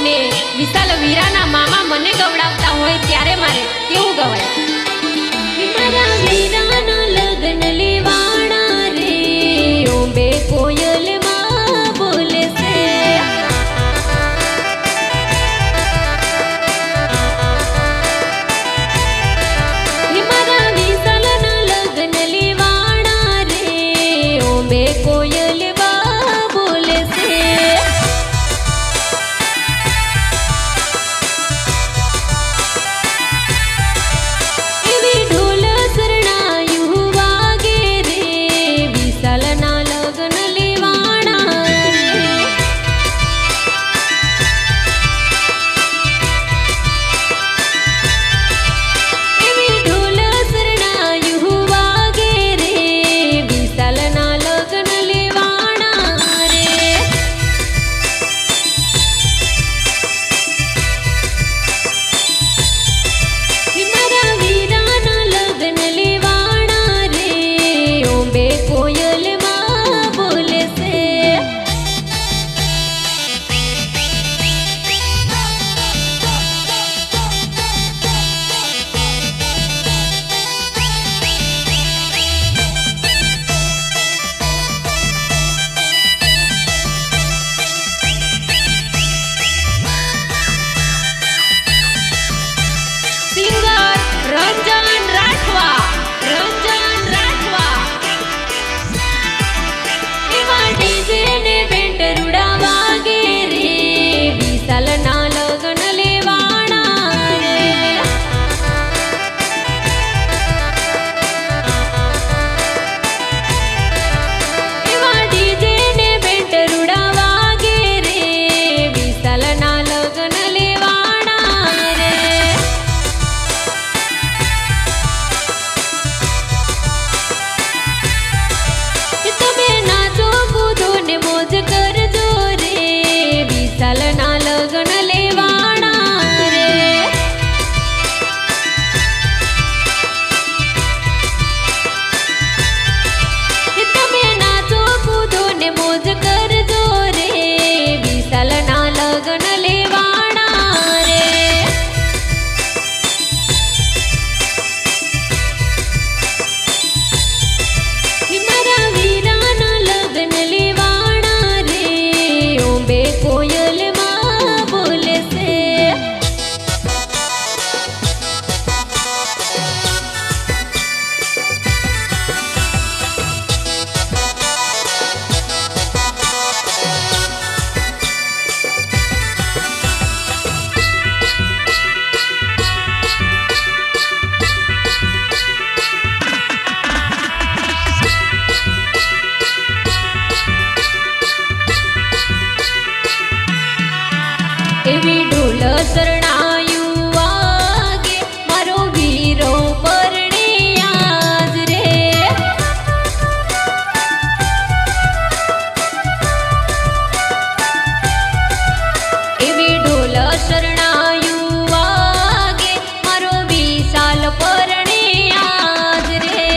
અને વિશાલ વીરાના મામા મને ગવડાવતા હોય ત્યારે મારે કેવું ગવાય? મારા વીરાના લગ્ન લેવાણા રે ઓંબે કોયલ માં બોલે છે. મારા વિશાલના લગ્ન લેવાણા રે ઓંબે કોયલ માં બોલે છે. એવી ઢોલ શરણાયું વાગે મારો વીરો પરણે આજ રે. એવી ઢોલ શરણાયું વાગે મારો વિશાલ પરણે આજ રે.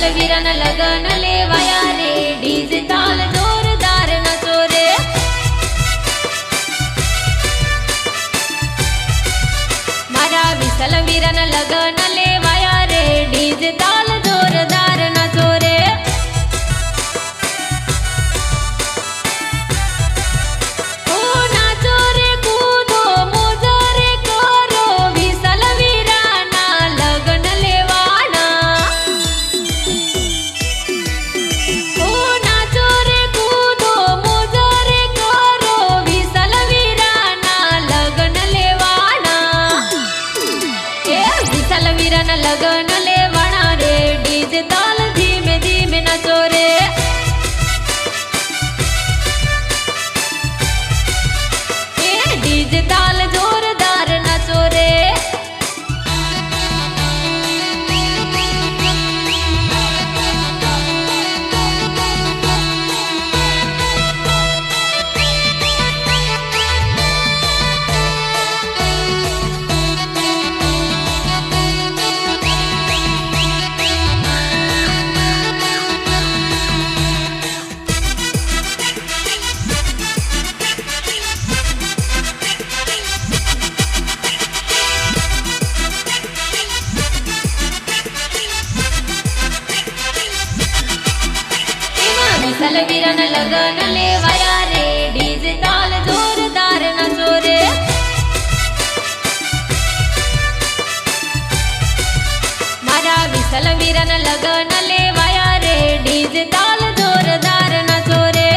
વિશાલ વીરાના લગન લેવાયા રે ડીજે તાલ જોરદાર નાચો રે મારા વિશાલ વીરાના લગન લેવાયા રે ડીજે તાલ જોરદાર નાચો રે ઓ નાચો રે કૂદો મોજ રે કરો વિશાલ વીરાના લગન લેવાના ઓ નાચો રે કૂદો મોજ રે કરો વિશાલ વીરાના લગન લેવાના એ વિશાલ વીરાના લગન લેવાના રે ડીજે તાલ ધીમે ધીમે નાચો રે એ ડીજે તાલ જોરદાર નાચો રે વિશાલ વીરાના લગન લેવાયા રે ડીજે તાલ જોરદાર નાચો રે મારા વિશાલ વીરાના લગન લેવાયા રે ડીજે તાલ જોરદાર નાચો રે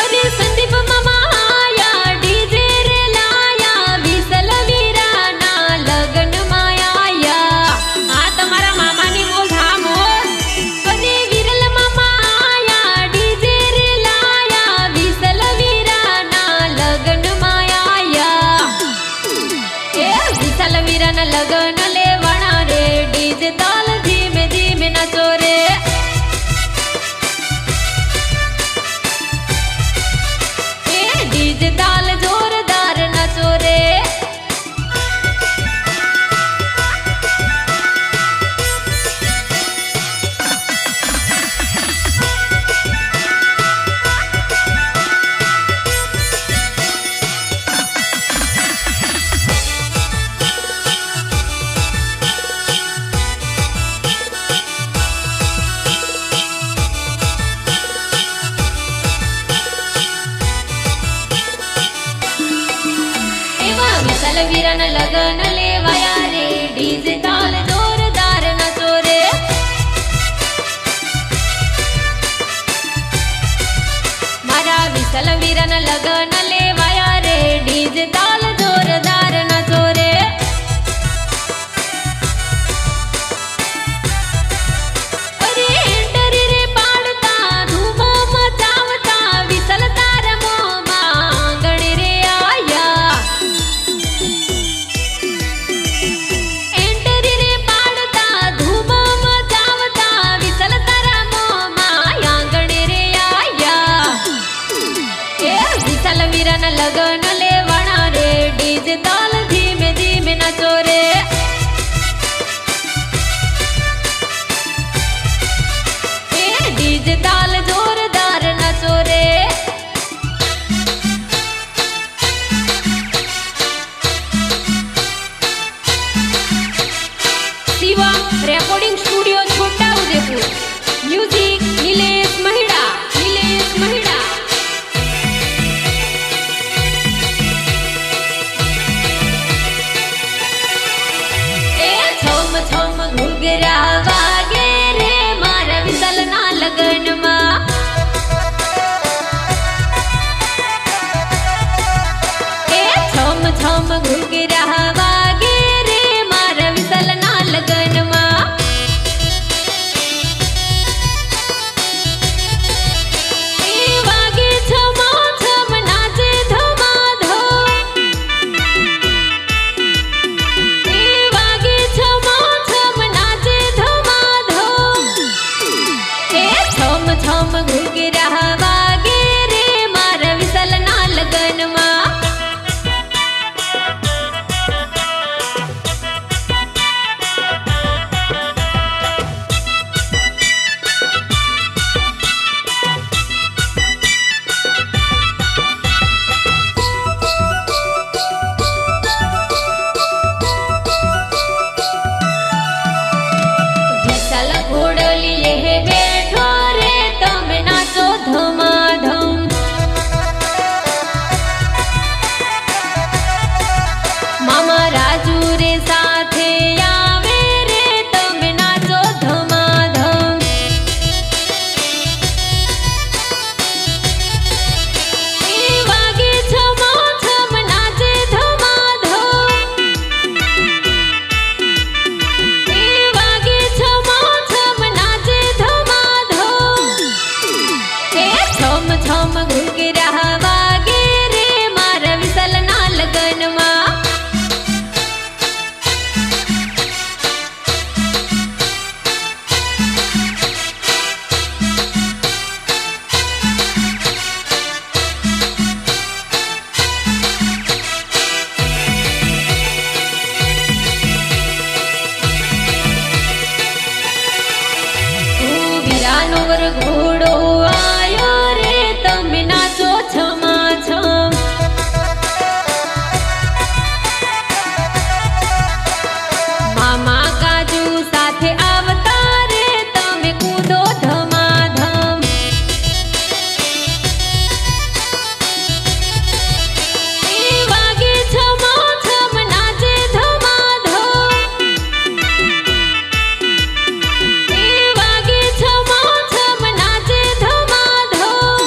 અરે સંદીપ મામા આયા ડીજે રે લાયા વિશાલ વીરાના લગન માં આયા આ તમારા મામાની મોજ હા મોજ અરે વિરલ મામા આયા ડીજે રે લાયા વિશાલ વીરાના લગન માં આયા એ વિશાલ વીરાના લગન લેવાના રે ડીજે તાલ ધીમે ધીમે નાચો રે એ ડીજે તાલ જોરદાર નાચો રે એવા વિશાલ વીરાના લગન લેવાયા રે ડીજે તાલ જોરદાર નાચો રે મારા વિશાલ વીરાના લગન લેવાયા રે ડીજે તાલ જોરદાર નાચો રે અરે એન્ટરી રે પાડતા ધૂમ મચાવતા વિશાલ તારા મોંમાં આંગણે રે આયા એન્ટરી રે પાડતા ધૂમ મચાવતા વિશાલ તારા મોંમાં આંગણે રે આયા એ વિશાલ વીરાના લગન લેવાના રે ડીજે તાલ ધીમે ધીમે નાચો રે એ ડીજે તાલ જોરદાર નાચો રે Shiva recording studio Chhota Udepur music Nilesh Mahida એ છમ છમ ઘૂઘરા વાગે રે મારા વિશાલના લગનમાં એ છમ છમ ઘૂઘરા વાગે રે મારા વિશાલના લગનમાં વરઘોડો આયો રે તમે નાચો છમાછમ. મામા કાજુ સાથે આવતા રે તમે કૂદો ધમાધમ. એ વાગે છમાછમ નાચે ધમાધમ. એ વાગે છમાછમ નાચે ધમાધમ.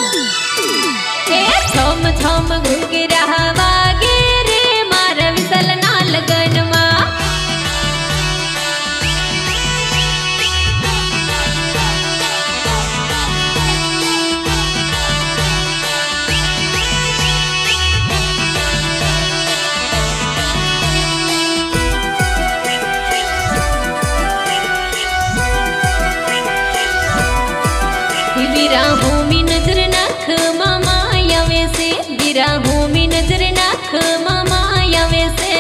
એ છમ છમ ઘૂઘરા વાગે રે મારા વિસલના લગનમાં. વિરાહોમી નજર નાખ મામા આવે છે. વિરાહોમી નજર નાખ મામા આવે છે.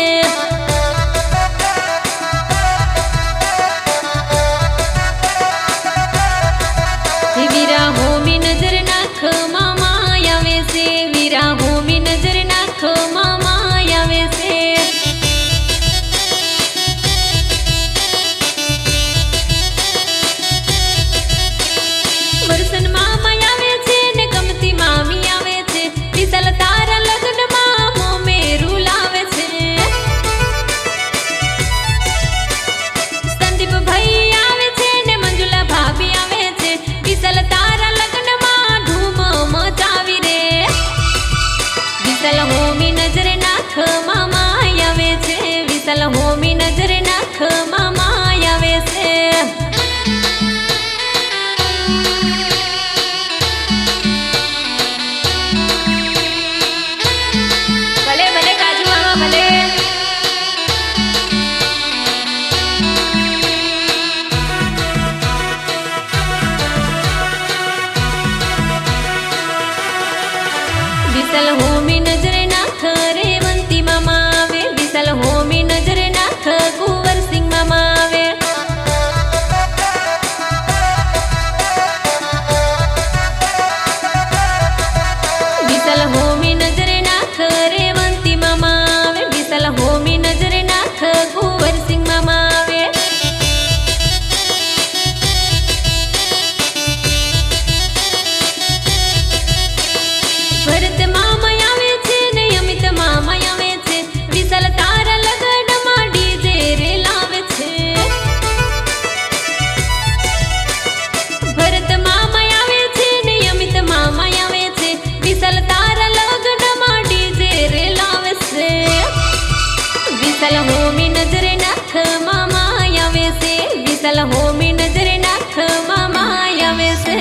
વિરાહોમી નજર નાખ મામા આવે છે. વિરાહોમી નજર નાખ મામા આવે છે. વરસન મામા આવે છે ને ગમતી મામી આવે છે. વિસલ તારા લગ્નમાં મોમેરું લાવે છે. સંદીપ ભાઈ આવે છે ને મંજુલા ભાભી આવે છે. વિસલ તારા લગ્નમાં ધૂમ મચાવી રે. વિસલ હોમી નજર નાખ મામા આવે છે. વિસલ હોમી નજર નાખ મામા આવે છે. ભલે ભલે કાજુ મામા ભલે. વિસલ હોમી નજર નાખ રેવંતી મામા આવે. વિસલ હોમી નજર નાખ કુંવરસિંહ મામા આવે. વિસલ હોમી નજર નાખ રેવંતી મામા આવે. વિસલ હોમી નજર નાખ કુંવરસિંહ મામા આવે. ભરત મામા આવે છે ને અમિત મામા આવે છે. વિસલ તારા લગનમાં ડીજે રે લાવે છે. ભરત મામા આવે છે ને અમિત મામા આવે છે. વિસલ તારા લગ્નમાં ડીજે રે લાવે છે. વિસલ હોમી નજર નાખ મામા આવે છે. વિસલ હોમી નજર નાખ મામા આવે છે.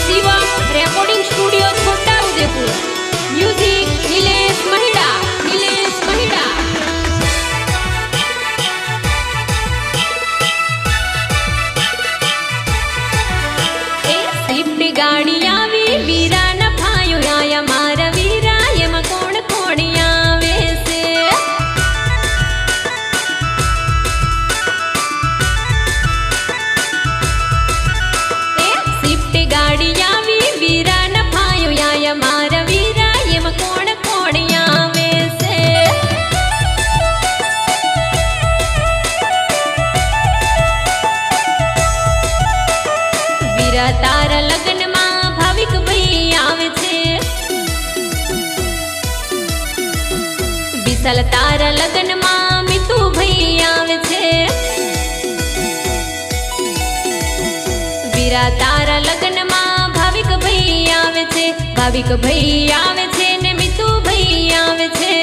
Shivam recording studio Chhota Udepur. Music Nilesh Mahida. Nilesh Mahida. એ સ્વિફ્ટ ગાડી આવી વીરાના ભાઈઓ આયા મારા વીરા. એમાં કોણ કોણ આવે છે. એ સ્વિફ્ટ ગાડી આવી વીરાના ભાઈઓ આયા મારા વીરા. એમાં કોણ કોણ આવે છે. વીરા તારા લગ્નમાં ભાવિક ભાઈ આવે છે. વિસલ તારા લગ્નમાં મિતુ ભાઈ આવે છે. વીરા તારા લગ્નમાં ભાવિક ભાઈ આવે છે. ભાવિક ભાઈ આવે છે ને મિતુ ભાઈ આવે છે.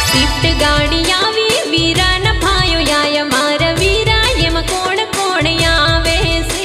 સ્વિફ્ટ ગાડી આવી વીરાના ભાઈઓ આયા મારા વીરા. એમાં કોણ કોણ આવે છે.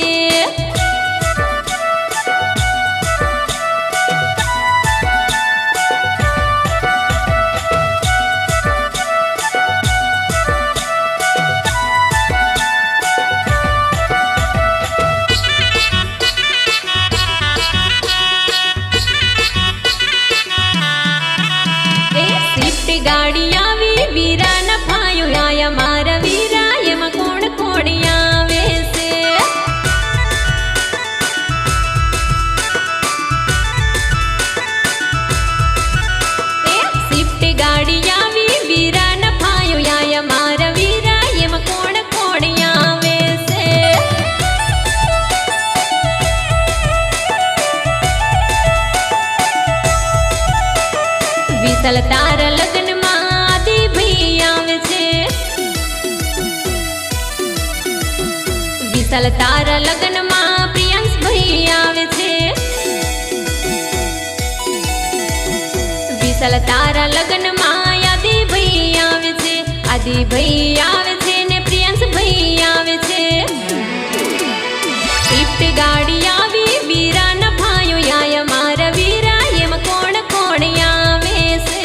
વિશાલ તારા લગ્નમાં આદિ ભાઈ આવે છે, વિશાલ તારા લગ્નમાં પ્રિયાંશ ભાઈ આવે છે, વિશાલ તારા લગ્નમાં આદિ ભાઈ આવે છે, આદિ ભાઈ આવે છે ને પ્રિયાંશ ભાઈ આવે છે. સ્વિફ્ટ ગાડી આવી વીરા ના ભાઈઓ આયા મારા વીરા એમ કોણ કોણ આવે છે.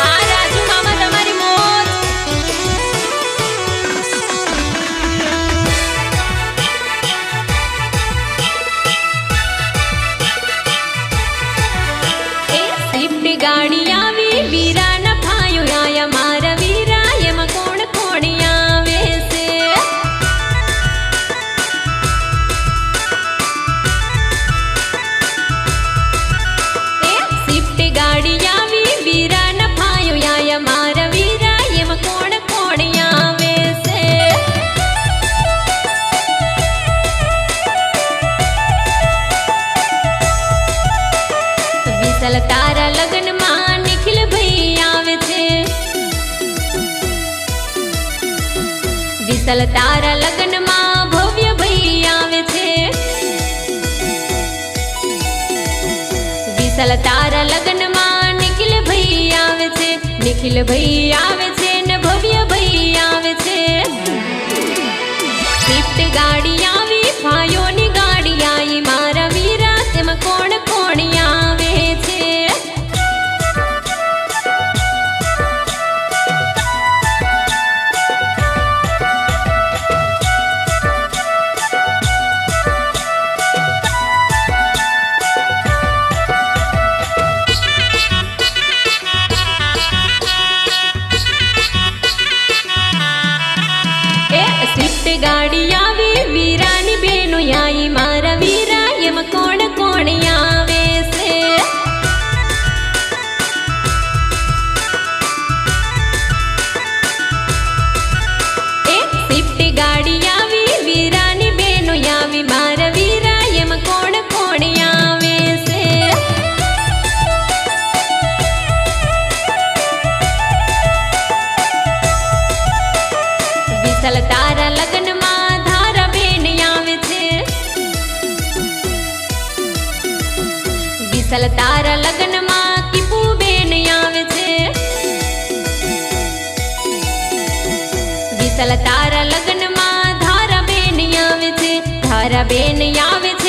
આ રાજુ મામા તમારી મોજ. એ સ્વિફ્ટ ગાડી આવી વીરા ના ભાઈઓ આયા મારા વીરા એમાં કોણ કોણ આવે છે. એ સ્વિફ્ટ ગાડી આવી વીરા ના ભાઈઓ આયા મારા વીરા એમાં કોણ કોણ આવે છે. વિશાલ તારા લગ્નમાં નિખિલ ભાઈ આવે છે, વિશાલ તારા લગ્નમાં ભવ્ય ભાઈ આવે છે, વિશાલ તારા લગ્નમાં નિખિલ ભાઈ આવે છે, નિખિલ ભાઈ આવે છે ને ભવ્ય ભાઈ આવે છે. સ્વિફ્ટ ગાડી આવી ભાઈઓની ગાડી આવી મારા વીરા તેમાં કોણ કોણ આવે છે. સ્વિફ્ટ ગાડી આવી વીરાની બેનો આઈ મારા વીરા એમાં કોણ કોણ આવે છે. એ સ્વિફ્ટ ગાડી આવી વીરાની બેનો આવી મારા વીરા એમાં કોણ કોણ આવે છે. વિશાલ તારા લગ્નમાં ધારા બેન આવે છે, વિશાલ તારા લગ્નમાં કીપુ બેન આવે છે, વિશાલ તારા લગ્નમાં ધારા બેન આવે છે, ધારા બેન આવે છે